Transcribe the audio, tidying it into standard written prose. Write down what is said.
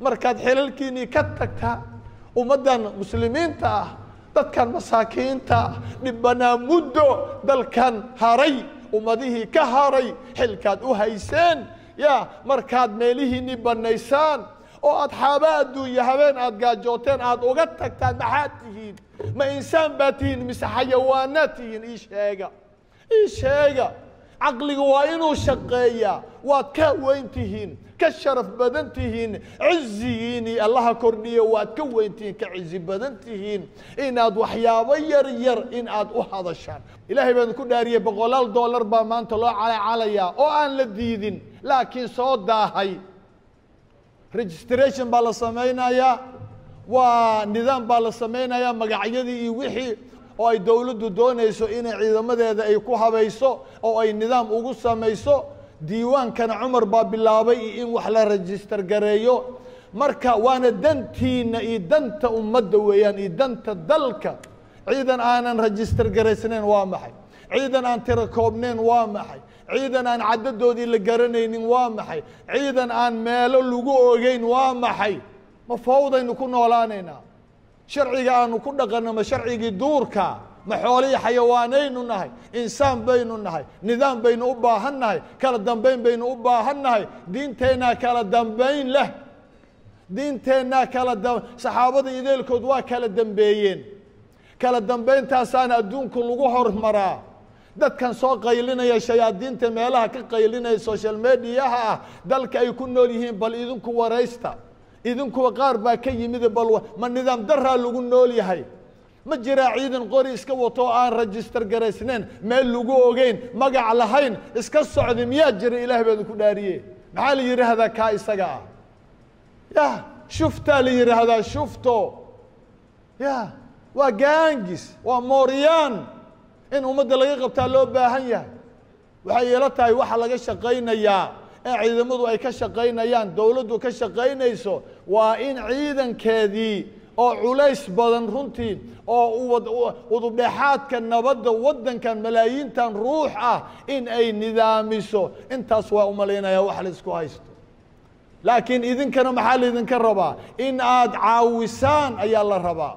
markaad xilalkiinii ka tagtaa ummaddan muslimiinta ah dadkan masaakiinta ah dhibbanaa muddo dalkan haray ummadihii ka haray xilkaad u hayseen yaa markaad meelihiinii bannaysaan oo aad xaaba adduunya habeen aad gaajooteen aad uga tagtaan maxaad tihiin ma insaan baa tihiin mise xayawaanaad tihiin ii sheega caqliga waa inuu shaqeeyaa waad ka weyn tihiin ka sharaf badan tihiin cizigiinii allaha kordhiyo waad ka weyn tihiin ka cizi badan tihiin inaad waxyaabo yar yar in aad u hadashaan ilaahay baan ku dhaariyey $100 baa maanta loo calacalayaa oo aan la diidin laakiin soo daahay registration baa la samaynayaa waa nidaam baa la samaynayaa magacyadii iyo wixii oo ay dawladdu doonayso inay ciidamadeeda ay ku habayso oo ay nidaam ugu samayso diiwaankana cumar baa bilaabay in wax la register gareeyo marka waana dantiina iyo danta ummadda weeyaan iyo danta dalka ciidan aanan register garaysnayn waa maxay ciidan aan tiro koobnayn waa maxay ciidan aan cadadoodii la garanaynin waa maxay ciidan aan meelo lagu ogeyn waa maxay ma fawdaynu ku noolaanaynaa sharciga aanu ku dhaqanno ma sharcigii duurka ma xoolihii xayawaanaynu nahay insaan baynu nahay nidaam baynu u baahan nahay kala dambayn baynu u baahan nahay diinteennaa kala dambayn leh diinteennaa saxaabada ideelkood waa kala dambeeyeen kala dambayntaasaan adduunku lagu hormaraa dadkan soo qaylinaya shayaadiinta meelaha ka qaylinaya social mediaha ah dalka ay ku nool yihiin bal idinku waraysta idinkuwa qaar baa ka yimid bal ma nidaam daraa lagu nool yahay ma jiraa ciidan qori iska wato oo aan register garaysnayn meel lagu ogeyn magac lahayn iska socda miyaa jira ilaahay baa ku dhaariyey maxaa la yiraahdaa ka isaga ah ya shufta la yiraahdaa shufto ya waa gaangis waa mooriyaan in ummadda laga qabtaa loo baahan yahay waxay ila tahay waxa laga shaqaynayaa ee ciidamadu ay ka shaqaynayaan dawladdu ka shaqaynayso waa in ciidankeedii oo culays badan runtii oo udubdhexaadka nabadda waddankan malaayiintan ruux ah in ay nidaamiso intaas waa u malaynayaa wax la isku haysto laakiin idinkana maxaa la idinka rabaa in aad caawisaan ayaa la rabaa